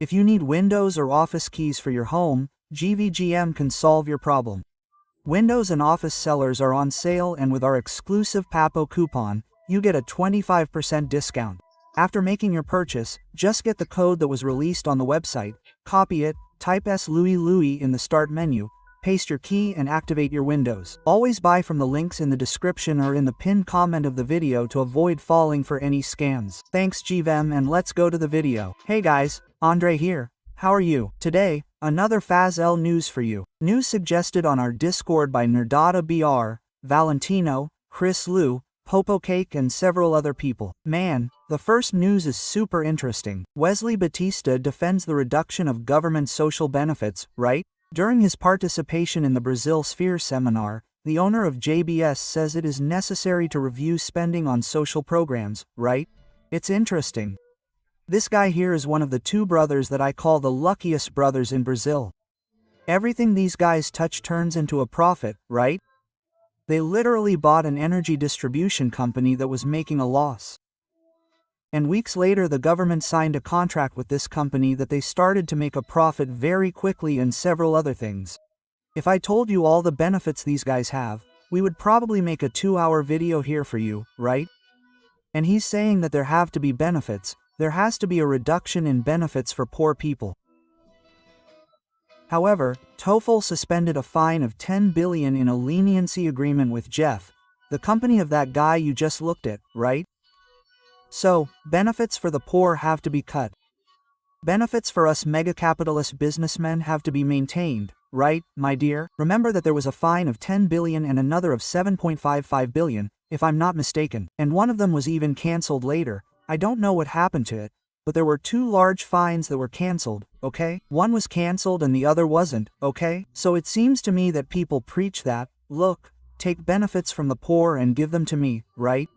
If you need Windows or Office keys for your home, GVGM can solve your problem. Windows and Office sellers are on sale, and with our exclusive Papo coupon, you get a 25% discount. After making your purchase, just get the code that was released on the website, copy it, type Louis in the start menu, paste your key and activate your Windows. Always buy from the links in the description or in the pinned comment of the video to avoid falling for any scams. Thanks GVM, and let's go to the video. Hey guys, Andre here. How are you? Today, another FazL news for you. News suggested on our Discord by Nerdata BR, Valentino, Chris Liu, Popo Cake and several other people. Man, the first news is super interesting. Wesley Batista defends the reduction of government social benefits, right? During his participation in the Brazil Sphere seminar, the owner of JBS says it is necessary to review spending on social programs, right? It's interesting. This guy here is one of the two brothers that I call the luckiest brothers in Brazil. Everything these guys touch turns into a profit, right? They literally bought an energy distribution company that was making a loss. And weeks later the government signed a contract with this company that they started to make a profit very quickly, and several other things. If I told you all the benefits these guys have, we would probably make a 2-hour video here for you, right? And he's saying that there have to be benefits, there has to be a reduction in benefits for poor people. However, TOEFL suspended a fine of $10 billion in a leniency agreement with Jeff, the company of that guy you just looked at, right? So, benefits for the poor have to be cut. Benefits for us mega-capitalist businessmen have to be maintained, right, my dear? Remember that there was a fine of $10 billion and another of $7.55 billion, if I'm not mistaken, and one of them was even cancelled later. I don't know what happened to it, but there were 2 large fines that were cancelled, okay? One was cancelled and the other wasn't, okay? So it seems to me that people preach that, look, take benefits from the poor and give them to me, right?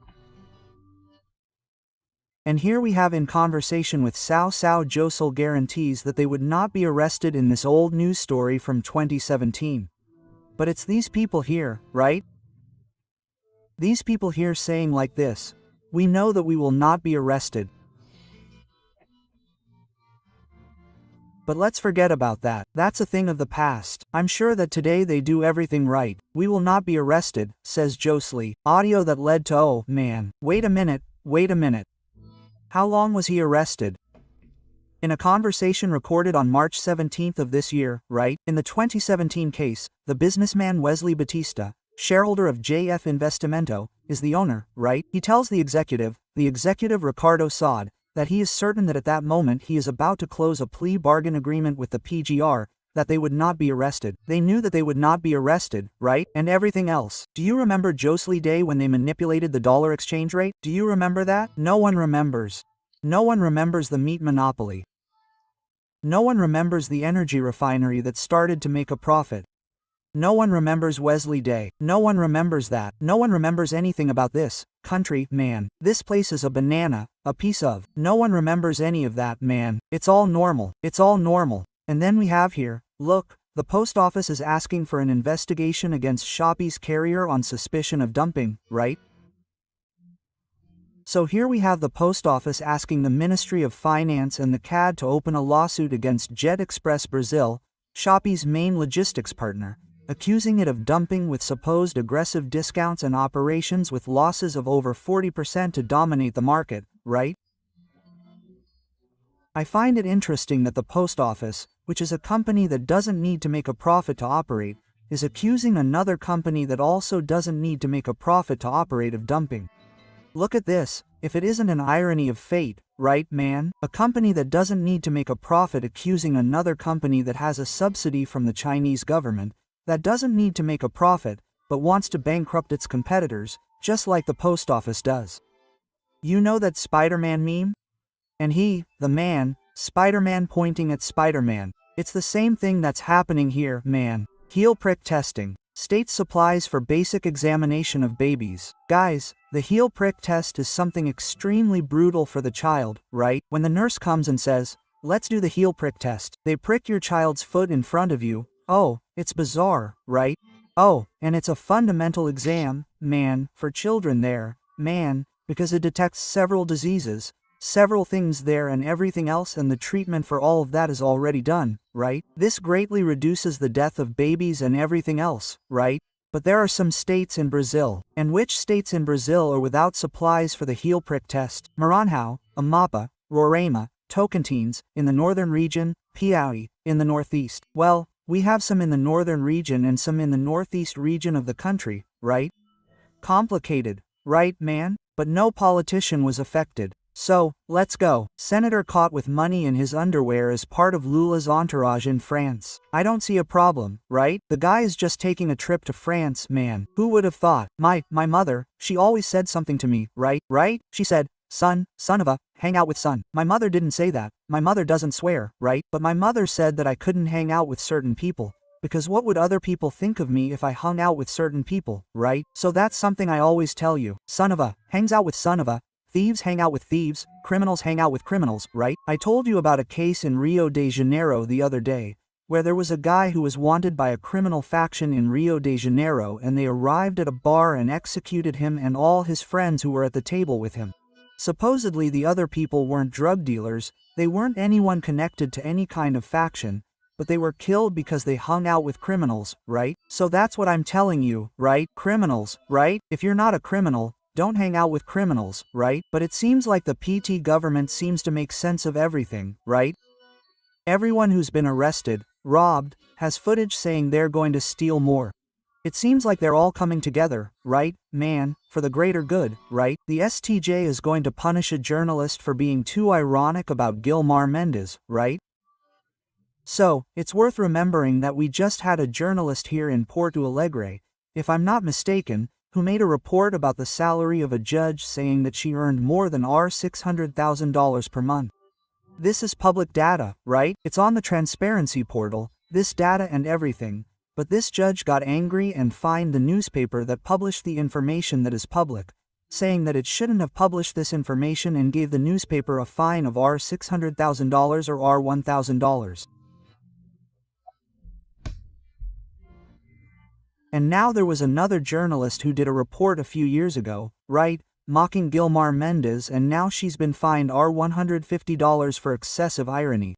And here we have in conversation with Sao Josel guarantees that they would not be arrested in this old news story from 2017. But it's these people here, right? These people here saying like this, we know that we will not be arrested. But let's forget about that. That's a thing of the past. I'm sure that today they do everything right. We will not be arrested, says Josely. Audio that led to, oh man, wait a minute. How long was he arrested? In a conversation recorded on March 17th of this year, right? In the 2017 case, the businessman Wesley Batista, shareholder of JF Investimento, is the owner, right? He tells the executive Ricardo Saad, that he is certain that at that moment he is about to close a plea bargain agreement with the PGR, that they would not be arrested. They knew that they would not be arrested, right? And everything else. Do you remember Josely Day when they manipulated the dollar exchange rate? Do you remember that? No one remembers. No one remembers the meat monopoly. No one remembers the energy refinery that started to make a profit. No one remembers Wesley Day. No one remembers that. No one remembers anything about this country, man. This place is a banana, a piece of. No one remembers any of that, man. It's all normal. It's all normal. And then we have here, look, the post office is asking for an investigation against Shopee's carrier on suspicion of dumping, right? So here we have the post office asking the Ministry of Finance and the CAD to open a lawsuit against Jet Express Brazil, Shopee's main logistics partner, accusing it of dumping with supposed aggressive discounts and operations with losses of over 40% to dominate the market, right? I find it interesting that the post office, which is a company that doesn't need to make a profit to operate, is accusing another company that also doesn't need to make a profit to operate of dumping. Look at this, if it isn't an irony of fate, right, man? A company that doesn't need to make a profit accusing another company that has a subsidy from the Chinese government, that doesn't need to make a profit, but wants to bankrupt its competitors, just like the post office does. You know that Spider-Man meme? And he, the man, Spider-Man pointing at Spider-Man. It's the same thing that's happening here, man. Heel prick testing. State supplies for basic examination of babies. Guys, the heel prick test is something extremely brutal for the child, right? When the nurse comes and says, let's do the heel prick test, they prick your child's foot in front of you. Oh, it's bizarre, right? Oh, and it's a fundamental exam, man, for children there, man, because it detects several diseases, Several things there and everything else, and the treatment for all of that is already done, right? This greatly reduces the death of babies and everything else, right? But there are some states in Brazil. And which states in Brazil are without supplies for the heel prick test? Maranhão, Amapá, Roraima, Tocantins, in the northern region, Piauí, in the northeast. Well, we have some in the northern region and some in the northeast region of the country, right? Complicated, right, man? But no politician was affected. So, let's go. Senator caught with money in his underwear as part of Lula's entourage in France. I don't see a problem, right? The guy is just taking a trip to France, man. Who would have thought? My mother, she always said something to me, right? She said, son of a, hang out with son. My mother didn't say that. My mother doesn't swear, right? But my mother said that I couldn't hang out with certain people. Because what would other people think of me if I hung out with certain people, right? So that's something I always tell you. Son of a, hangs out with son of a. Thieves hang out with thieves, criminals hang out with criminals, right? I told you about a case in Rio de Janeiro the other day, where there was a guy who was wanted by a criminal faction in Rio de Janeiro, and they arrived at a bar and executed him and all his friends who were at the table with him. Supposedly the other people weren't drug dealers, they weren't anyone connected to any kind of faction, but they were killed because they hung out with criminals, right? So that's what I'm telling you, right? Criminals, right? If you're not a criminal, don't hang out with criminals, right? But it seems like the PT government seems to make sense of everything, right? Everyone who's been arrested, robbed, has footage saying they're going to steal more. It seems like they're all coming together, right, man, for the greater good, right? The STJ is going to punish a journalist for being too ironic about Gilmar Mendes, right? So, it's worth remembering that we just had a journalist here in Porto Alegre, if I'm not mistaken, who made a report about the salary of a judge saying that she earned more than $600,000 per month. This is public data, right? It's on the transparency portal, this data and everything, but this judge got angry and fined the newspaper that published the information that is public, saying that it shouldn't have published this information and gave the newspaper a fine of $600,000 or $1,000. And now there was another journalist who did a report a few years ago, right, mocking Gilmar Mendes, and now she's been fined $150 for excessive irony.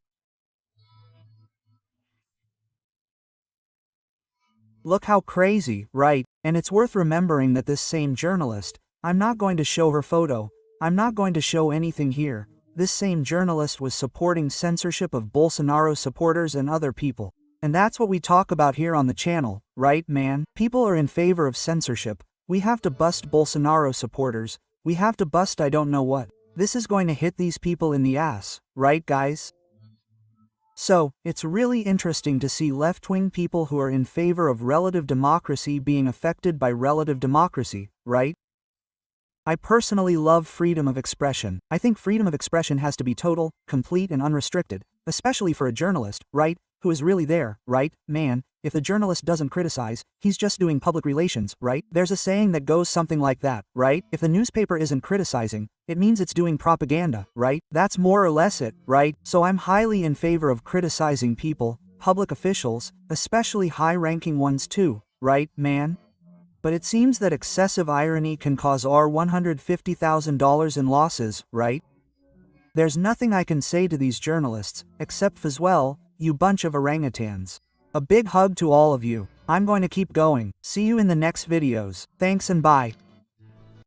Look how crazy, right? And it's worth remembering that this same journalist, I'm not going to show her photo, I'm not going to show anything here, this same journalist was supporting censorship of Bolsonaro supporters and other people. And that's what we talk about here on the channel, right, man? People are in favor of censorship. We have to bust Bolsonaro supporters. We have to bust I don't know what. This is going to hit these people in the ass, right, guys? So, it's really interesting to see left-wing people who are in favor of relative democracy being affected by relative democracy, right? I personally love freedom of expression. I think freedom of expression has to be total, complete, and unrestricted, especially for a journalist, right? Who is really there, right, man? If the journalist doesn't criticize, he's just doing public relations, right? There's a saying that goes something like that, right? If the newspaper isn't criticizing, it means it's doing propaganda, right? That's more or less it, right? So I'm highly in favor of criticizing people, public officials, especially high-ranking ones too, right, man? But it seems that excessive irony can cause $150,000 in losses, right? There's nothing I can say to these journalists, except Fazwell, you bunch of orangutans. A big hug to all of you. I'm going to keep going. See you in the next videos. Thanks and bye.